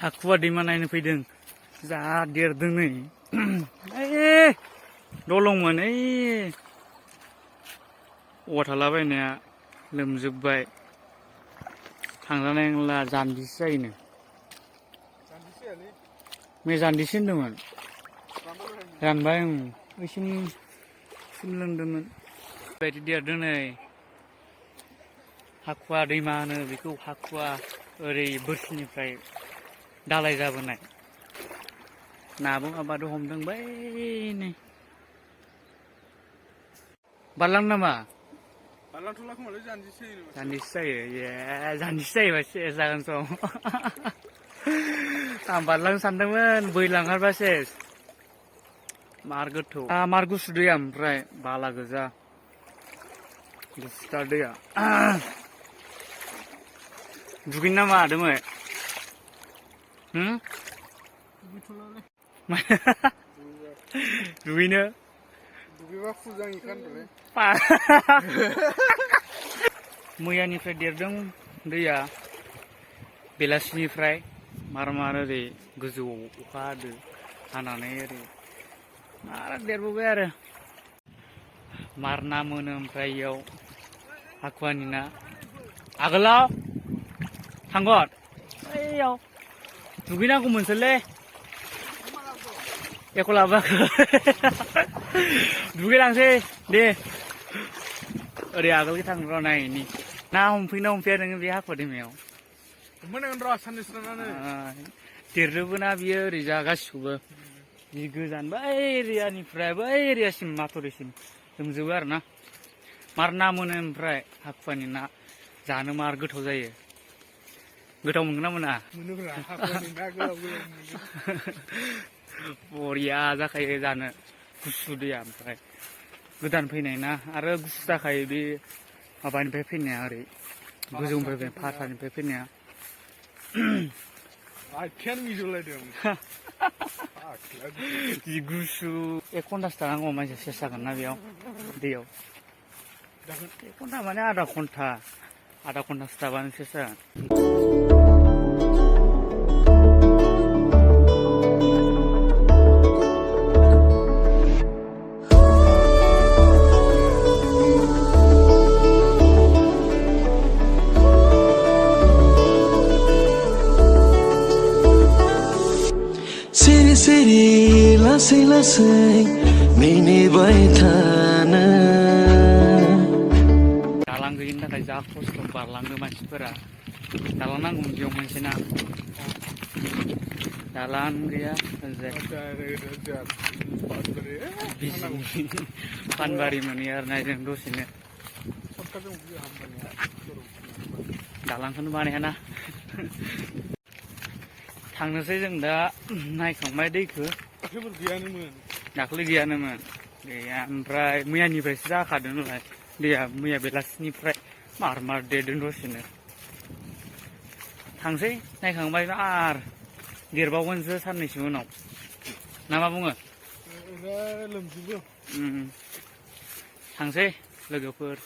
हाखुवा दैमा नायनो फैदों जा देरदों नै ओइ दलंमोन ओइ औवा थालाबायनाया लोमजोबबाय थांजानाय नंला जान्दिसो जायोनो जानदिसो होनदोंमोन रानबाय बैसिम लोंदोंमोन बायदि देरदों नै हाखुवा दैमा होनो बेखौ हाखुवा ओरै बोरसिनिफ्राय दालाय जाबोनाय नाबो माबादो हमदों बै नै बारलां नामा बारलांथ'ला खोमालै जान्जिसो जायो ए जान्जिसो जायोबा सेस जागोन सम आं बारलांनो सानदोंमोन बैलांहारबा सेस मार गोथौ मार गुसु दैया ओमफ्राय बाला गोजा गुसुथार दैया दुगैनो नामा आदोमै दुगैनो दुगैबा फुजांनिखानलै मैयानिफ्राय देरदों दैया बेलासिनिफ्राय मार ओरै गोजौआव अखा हादो हानानै ओरै मार देरबोबाय आरो मार ना मोनो ओमफ्राय इयाव हाखुवानि ना आगोलाव थांगोन ओइयाव दुगैनांगौमोनसोलै एख' लाबोआखै दुगैलांसै दे ओरै आगोलखै थांनो र' नायनि ना हमफैना हमफैया नोङो बे हाखुवा दैमायाव मोनगोन र' साननैसो थानानै देरजोबोना बियो ओरैजा गासिखौबो जि गोजान बै एरियानिफ्राय बै एरियासिम माथुरिसिम लोमजोबो आरो ना मार ना मोनो ओमफ्राय हाखुवानि ना जानो मार गोथाव जायो गोथाव मोनगोन ना मोना मोनोब्रा हाखुवानि ना गोलाव गोलाव मोनो बरिया जाखायो जानो गुसु दैया ओमफ्राय गोदान फैनाय ना आरो गुसु जाखायो बे माबानिफ्राय फैनाया ओरै गोजौनिफ्राय फाथानिफ्राय फैनाया आथियानो मिजौलायदों जि गुसु 1 घन्टासो थानांगौ मानसिया सेस जागोन ना बेयाव दैयाव 1 घन्टा माने आधा घन्टासो थाबानो सेस जागोन सिरि लासै लासै मिनिबाय थानो दालां गैयिनि थाखाय जा खस्थ' बारलांदों मानसिफोरा दालां नांगौमोन बेयाव मोनसे ना दालां गैया फानबारि मोनहैयो आरो ना जों दसेनो दालांखौनो बानायाना थांनोसै जों दा नायखांबाय दैखौ दाख्लै गैयानोमोन गैया ओमफ्राय मैयानिफ्रायसो जाखादों नालाय दैया मैया बेलासिनिफ्राय मार देरदों दसेनो थांसै नायखांबाय आर देरबावगोनसो साननैसो उनाव ना मा बुङो लोमजोबो थांसै लोगोफोर